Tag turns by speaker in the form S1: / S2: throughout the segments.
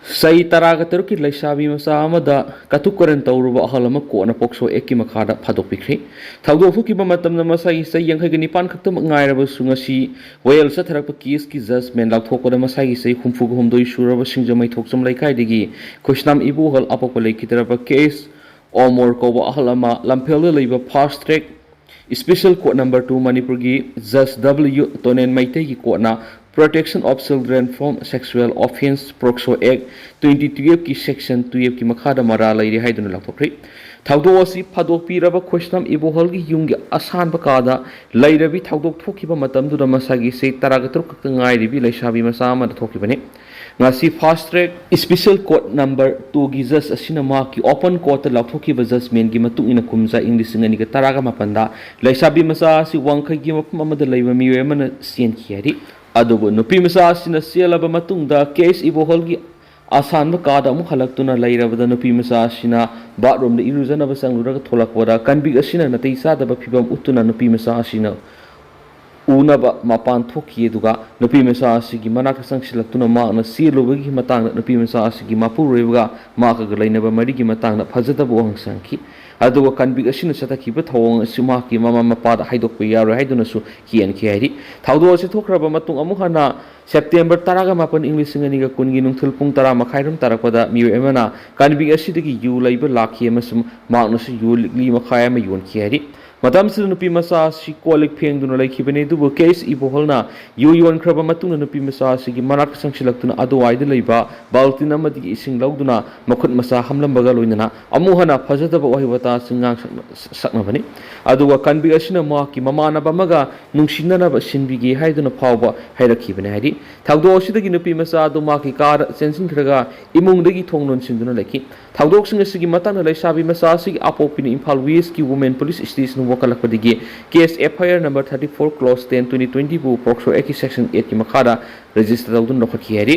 S1: Sai taraga teruki laisabi masa amada katukaran tauruba ahalama kona pokso eki makada phadok pikri thaudo fuki ba matam na masai sai yankhai gani pan khaktam ngairaba sungasi wayal sa tharak case ki judgment lathok da masai sai humfu humdoi suraba singjamai thokcham laikai digi khuisnam ibu hal apok lai kitaraba case omor ko ba ahalama lamphel leiba fast track special court number 2 manipur gi judge w tonen maite gi court na Protection of Children from Sexual Offense Proxo Act 2012 की section 12 की मखादा मरा लैरे हाइदुन लाथोख्रे थाउदो असि फादोक पीरबा खोस्टम इबोहल की Jung आसान बकादा लैरबी थाउदोक थोखिबा मतमदुदा मसागी से तराग तुरक ngairibi लैसाबी मसा अमद थोखिबने ngasi fast track special court number 2 gi judge asina ma ki open court lathokhiba judgment gi matung ina kumja english ngani ga taraga mapanda laisabi masa si wangkhai gi mapam amada leiba miwe mana sien khiari adubu nupi masa asina selaba matungda case ibohol gi asan ba kada mu halaktuna lairabada nupi masa asina bathroom de irujana ba sangluraga tholakwada kanbi asina natai sada ba phibam utuna nupi masa asina unaba mapan thoki duga nupi mesa asigi manak sangsilakuna ma na silubagi matang nupi mesa asigi mapureba ma ka galainaba marigi matang na phajata bo hangsangki aduga kanbi asina satakhiba thawong asima ki mama mapa da haidok pe yaro haiduna su kian khiari thawdo se thokraba matung amu hana September taraga mapan english ngani ga kungi nungthul pung tara makhairum tarapada miu emana kanbi asidagi yu laiba lakhi amasum ma no su yu li makhaya ma yon khiari Madam Sil Nupi Masa si kolik peng duna like hibene dubu case iboholna yu yon kraba matuna Nupi Masa si manak sangsilaktuna aduai de leiba baltina madi ising lauduna makut masa hamlam baga loinana amuhana phajataba wahibata singang sakna bani aduwa kanbi asina ma ki mamana bamaga nungsinana ba sinbigi haiduna phawba hairakhi bane haidi thawdo asidagi Nupi Masa adu ma ki kar sensin khraga imungdagi thongnon sinduna leki thawdok singa sigi matana laisabi masa sigi apopini Imphal West ki women police station Wakalakpadigi case FIR number 34 clause 10 2020 bu Proxo Act section 8 ki makhada register dawdun rokhaki hari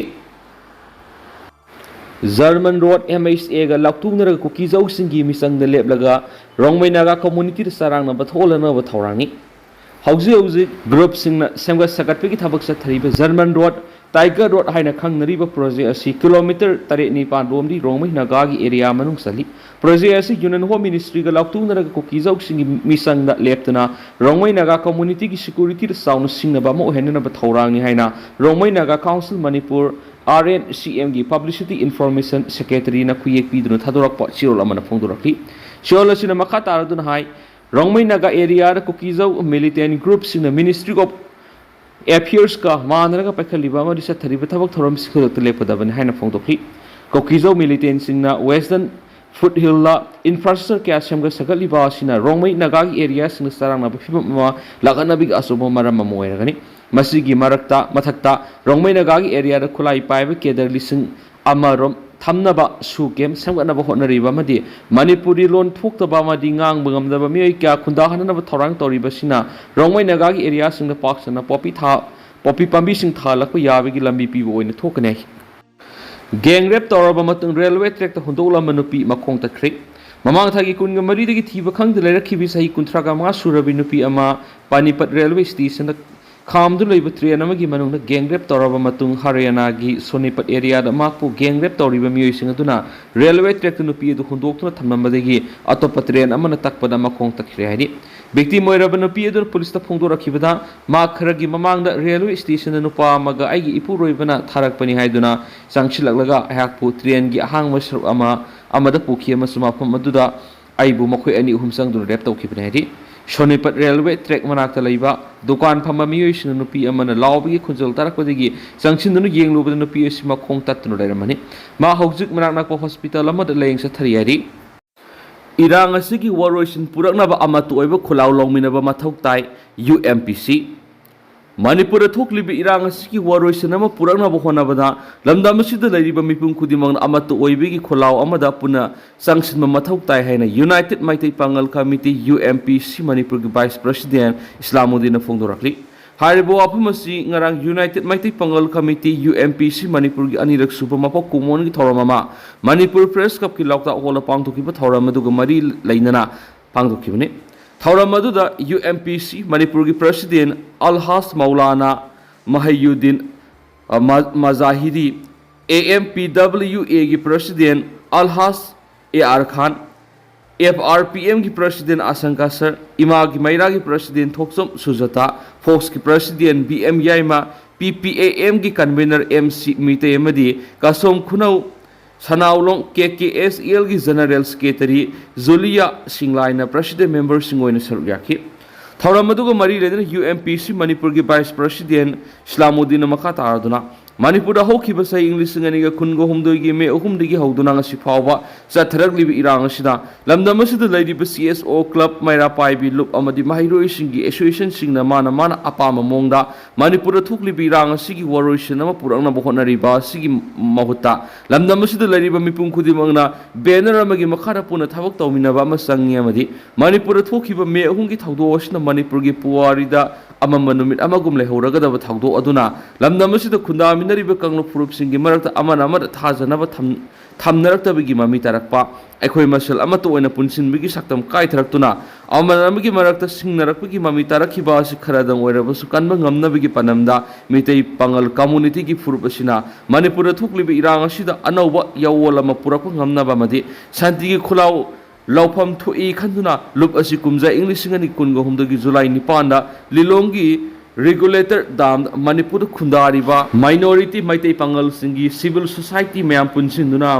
S1: German Road MHA ga laktungna Kuki Zo singi misang de leblaga rongmaina ga community sarang na batholana ba thawrani hauji group singna semga sagatpegi thabak sa thariba German Road Tiger Road haina khangnariba project asi kilometer 3.9 romdi rongmai nagagi area manung sali project asi Union Home Ministry ga laktungna Kuki Zo singi misang da leptana rongmai naga community ki security saunu singna ba mo henna ba thawrangni haina rongmai naga council Manipur RNCM gi publicity information secretary na khuyek piduna thadorak pa chirol amana phongdorakli chirol asina makha taradun hai rongmai naga area ra Kuki Zo militant groups in the Ministry of Affairs ka manaraga pakhaliba ma risa thariba thabak thoram sikholak lepadaban haina phongdokli Kuki Zo militant singna western foothill la infrastructure kya semga sagaliba asina rongmai naga gi area sing sarang na phibama lagana big asubo maram moiragani masigi marakta mathakta rongmai naga gi area ra khulai paiba kedar lising amarom thamnaba su kem semganaba hotnariba madi manipuri lon thoktaba madi ngang bangamdaba mi kya khunda hanaba thorang toriba sina rongmai naga gi area sing da paksana poppy pambi sing thalakpa yabigi lambi pibo oina thokane gang rap toraba matung railway track ta hundola manupi makhong tatkhre mamang thagi kunga mari dagi thiba khangde lerakhibi sahi kuntraga ma surabi nupi ama panipat railway station Kham du leiba train amagi manungna gang rape toraba matung Haryana gi Sonipat area da makpu gang rape toriba miyoi singa duna railway track nupi du hundoktuna thamnambadagi atopa train amana takpada makhong takhre haidi victim moiraba nupi du police ta phongdo rakhibada ma kharagi mamangda railway station da nupa maga aigi ipu roibana tharakpani haiduna sangsilaglaga hakpu train gi ahang masru amada pukhi amasuma pham aduda aibu makhoi ani humsang du rape tawkhibane haidi Sonipat railway track manakta leiba dukan phama miyoi sina nupi amana lawbigi khunjal tarakpadagi sangchindu yenglubada nupi asima khong tatnu leiramani ma hojik manaknakpa hospital amada leyeng sa thariyari irang asigi waroisin puraknaba amatu oiba khulaw longminaba mathau tai UMPC Manipur thoklibi irang asigi waroisin ama puraknaba honabada lamdamasida leiriba mipum khudimang amatu oibigi khulaw amada puna sangsinma mathau tai haina United Maitai Pangal Committee UMPC Manipur gi Vice President Islamuddin phongdorakli haribo apumasi ngarang United Maitai Pangal Committee UMPC Manipur gi anirak suba mapok kumon gi thoramama Manipur Press Club ki lokta ola pangthokiba thoramadu ga mari leinana pangthokibane Thauramadu da UMPC Manipur gi President Alhas Maulana Mahayuddin Mazahiri AMPWA की president अलहास AR Khan, FRPM की president आशंका sir, इमा की मैरा की president थोक्सम Sujata, focus की president BM Yaima, PPAM की convener MC मीते मदी, कासोम खुनाउ सनाउलोंग KKSL की जनरल सेक्रेटरी जुलिया सिंगलाइना प्रेसिडेंट मेंबर सिंगोइन सरग्याकी थौरम अदुग मरी लेदन UMPC मणिपुर की वाइस प्रेसिडेंट इस्लामुद्दीन मखा तारदुना मणिपुर हौखिब सही इंग्लिश अनिगा कुनगो हुमदोगी मे अहुमदगी हौदुना ngasi फावबा चथरगलिबि इरांग असिदा लमदम असिदा लैरिबि CSO क्लब मैरा पाइबि लुप अमदि माहिरोइसिंगी एसोसिएशन सिंगना माना अपाम मोंगदा मणिपुर थुकलिबि इरांग असिगी वरोइसन अमा पुरंगना बहोनरिबा असिगी महुत्ता लमदम असिदा लैरिबि मिपुम खुदिमंगना बैनर अमगी मखारा पुना थबक तौमिनबा अमा संगी अमदि मणिपुर थुखिबा मे अहुमगी थौदो असिना मणिपुरगी पुवारिदा अमम नुमित अमगुम लेहौरगदब थौदो अदुना लमदम असिदा खुंदामिनरिबा कांगलुप फुरुपसिंगी मरक्ता अमन अमद थाजनब थमनरक्तबगी ममी तरक्पा अखोय मसल अमत ओइना पुनसिनबगी सक्तम कायथरक्तुना अमन अमगी मरक्ता सिंगनरक्पगी ममी तरक्खिबा असि खरदंग ओइरबसु कनबा ngamnabagi panamda mitei pangal community gi furupasina manipur thuklibi irang asida anauba yawol ama purakpa ngamnaba madi santi gi khulau laufam thui khanduna lup asi kumja english ngani kungo humdagi july 9 da lilongi regulator dam manipur khundariba minority maitai pangal singi civil society mayam punsinduna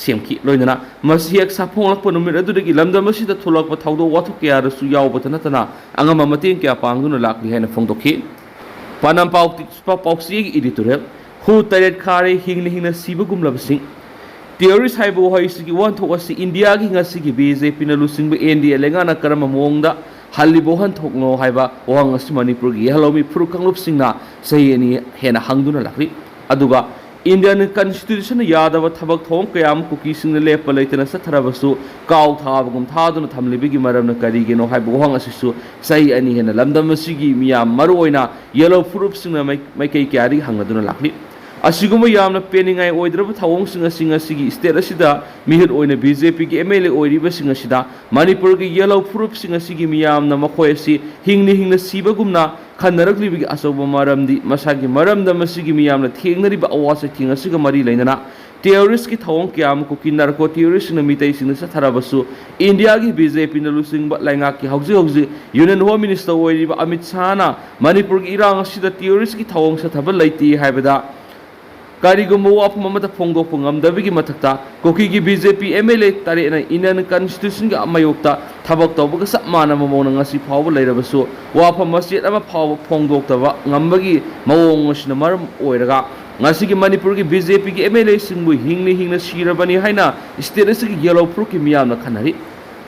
S1: semki loinana masiak saphonglak ponumir adudagi lamdam asida thulakpa thaudo wathuk kya rasu yawba tanatana angama mating kya pangduna lakli haina phongdokhi panam pauksi editorial hu taret khare hingna sibagum labsing theories haibo hoisigi wan thokasi india gi ngasi gi BJP na lusingba NDA lengana karama mongda halibo han thokno haiba wang asi manipur gi halomi furu kanglup singna sayeni hena hangduna lakri aduga Indian Constitution yadava thabak thong kayam kuki singna lepa leitana satharabasu kaw thabagum thaduna thamlibigi maramna karigeno haibo hang asisu sai ani hena lamdam asigi miyam maroina yellow furup singna mai kai kyari hangaduna lakli asiguma yamna peningai oidraba thawong singa sigi state asida mihir oina BJP ki MLA oiriba singa sida manipur ki yellow furup singa sigi miyamna makhoi asi hingna sibagumna khannaraklibi asoba maramdi masagi maramda masigi miyamna thengnariba awasa thinga siga mari leinana terrorist ki thawong kyam ko ki narco terrorist na mitai singna satharabasu India ki BJP na lusingba lainga ki hauji Union Home Minister oiriba Amit Shah na manipur ki irang asida terrorist ki thawong sathaba laiti haibada Karigumbo wapum amata phongdokpa ngamdabigi mathakta koki gi BJP MLA tarena Indian Constitution ga amayokta thabak tawbaga sap manama mawna ngasi phawba leirabasu wapam masjid ama phawba phongdoktaba ngambagi mawong asina maram oiraga ngasi gi Manipur gi BJP gi MLA singbu hingna sirabani haina state asigi yellow proof ki miyamna khanari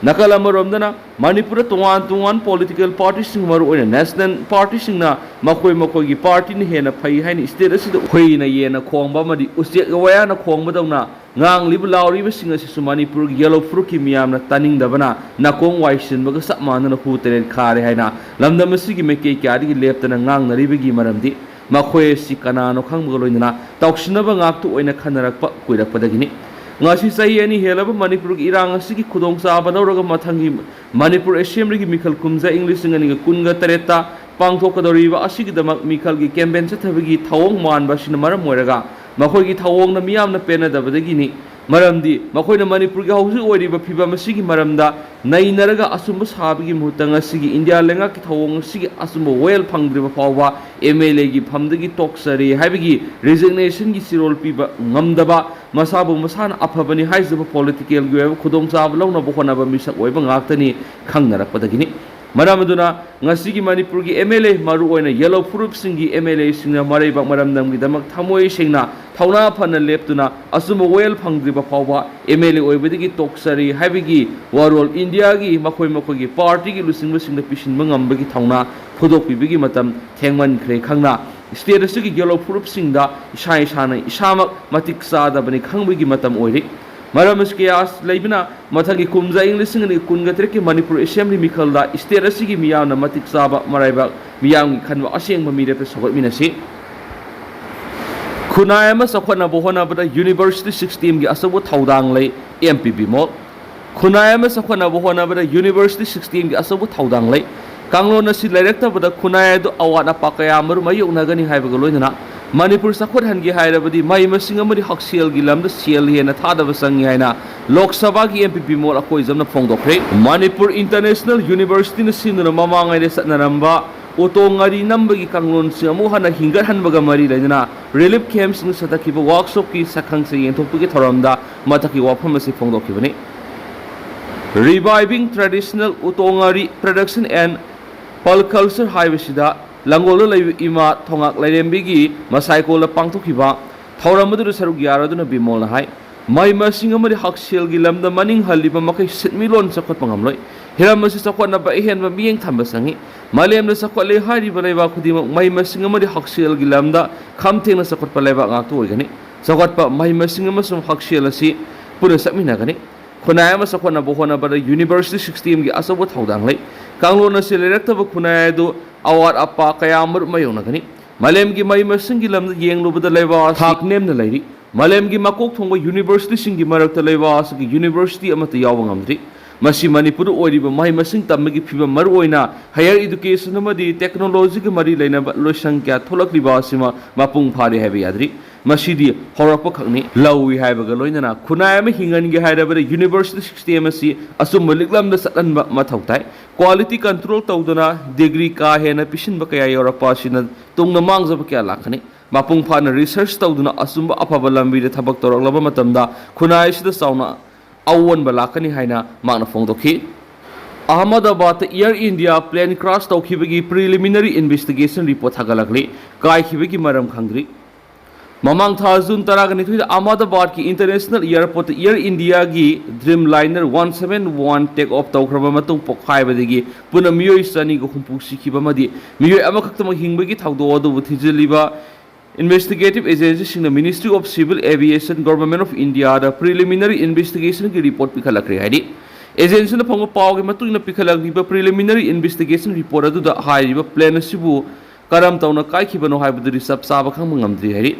S1: nakala maromdana Manipur tungan political party sing maru oina national party sing na makoi gi party ni hena phai haini state asida khoina yena khongba madi usje waya na khongba dawna ngang libu lauri ba sing asi Manipur gi yellow fruit ki miyamna taning dabana nakong waisin baga sa manana hu teren khare haina lamdam asigi meke kyari gi leptana ngang naribagi maramdi makhoi si kanano khangba loinana tawksinaba ngaktu oina khanarakpa kuirakpadagini ngasi sai ani helaba Manipur gi irang asigi khudong sa badawraga mathangi Manipur assembly gi mikhal kumja english ngani kunga tareta pangthokadoriba asigi damak mikhal gi campaign chathabagi thawong manba sina maram moiraga makhoi gi thawong na miyam na pena dabadagi ni maramdi makhoi na Manipur gi hausi oiriba phiba masigi maramda nainaraga asumba sabigi muhtang asigi India lenga ki thawong asigi asumba well phangdriba pawwa MLA gi phamdagi toksari haibigi resignation gi sirol piba ngamdaba masabu masana aphabani haizaba political gi khudong sa lawna bokhona ba misak oiba ngaktani khangnarakpadagini maramaduna ngasigi Manipur gi MLA maru oina yellow proof singi MLA singna maraiba maramdam gi damak thamoi singna thawna phana leptuna asuma well phangdriba phawba MLA oibadigi toksari haibigi warol India gi makhoi gi party gi lusingba singna pisinba ngambagi thawna phudokpibigi matam thengman khre khangna state asigi yellow proof singda isana isamak matik sadabani khangbigi matam oiri Maramas kiyas laibina mathangi kumja english ngani kunga treki Manipur assembly mikhalda state asigi miyamna matik saba maraiba miyam khanwa asengba mirep sogot minasi khunai ama sakhona bohona bada university 16 gi asabu thaudang lei MPB mo khunai ama sakhona bohona bada university 16 gi asabu thaudang lei kanglo na si lairekta bada khunai do awana pakaya maru mayuk nagani haibaga loinana Manipur Sakot Hangi Hairabadi, Mai Masingamadi Hoxiel Gilam, the Seal and a Tada Sangiana, Lok Sabaki MPP Mola Poison of Fongdokre, Manipur International University in the Sinna Mamang and Satnaramba, Otongari Nambagi Kangun Siamuhana Hingar Hanbaga Mari Lena, relief camps in Satakiba Workshopki Sakangsi and Topuki Toranda, Mataki Wapamasi Fongdokivani. Reviving traditional Utongari production and Pal culture Highway Langola Ima Tongak Ladembigi, Masaikola Pangtokiba, Tauramadu Sarugiaraduna Bimola High, My Mersingamadi Hoxil Gilam, the Manning Haliba Maki Sitmilon Sakot Hiramasi Sakwana Bahan being Tambasangi, Maliam the Sakole Hari Baleva Kudima, My Mersingamadi Hoxil Gilamda, Kamting Sakot Paleva Atuagani, Sakotpa, My Mersingamasum Hoxilasi, Punasaminagani, Kunayama Sakwana Bohona, but the University 16 Asawat Hodangli, Kanglona Selecta Kunayado. Awat apa kaya amur mayonagani malem gi mai masingi lam yeng lo bada lewa thak nem na leiri malem gi makok thongba university singi marak ta lewa as gi university amata yawang amdri masi manipur oiriba mai masing tamgi phiba mar oina higher education amadi technology gi mari leina lo sangkya tholakliba asima mapung phare hebe yadri masidi horakpa khakni lawi haibaga loinana khunai ama hingan gi hairaba university system asi asum maliklam da satan mathautai quality control tawduna degree ka hena pishin ba kaya yorapa sina tungna mangza ba kya lakhani mapung phana research tawduna asumba afaba lambi de thabak torok laba matamda khunai sida sauna awon ba lakhani haina magna fongdokhi Ahmedabad Air India plane crash tawkhibagi preliminary investigation report hagalakli kai khibagi maram khangri Mamang Thazun Taragani Ahmedabad ki International Airport Air India gi Dreamliner 171 take off tawkraba matung pokhai badigi puna miyoi sani go khumpu sikhiba madi miyoi amakhaktama hingbagi thawdo odu thijiliba investigative agency sing the Ministry of Civil Aviation Government of India the preliminary investigation ki report pikhalakre haidi agency na phangwa paw gi matung na pikhalakriba preliminary investigation report adu da haiba plane sibu karam tauna kai khibano haibuduri sab saba khang mangamdri haidi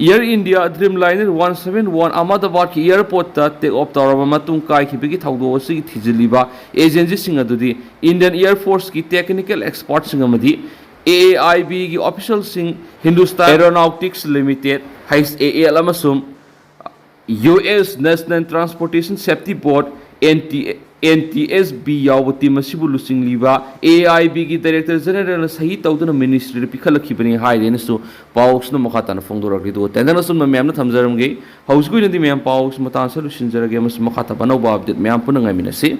S1: Air India Dreamliner 171 Ahmedabad ki airport ta take off tawraba matung kai khibigi thawdo si thijiliba agency sing adudi Indian Air Force ki technical experts sing amadi AAIB ki official sing Hindustan Aeronautics Limited HAL amasum US National Transportation Safety Board NTSB yawati masibu lusing liba AIB ki director general sahi tawduna ministry pikhalakibani hairene su paus no makhatana fongdoragri do tendana sun memam na thamjaramge hausgui nadi memam paus matan solution jarage mas makhata banau ba update memam punangai minasi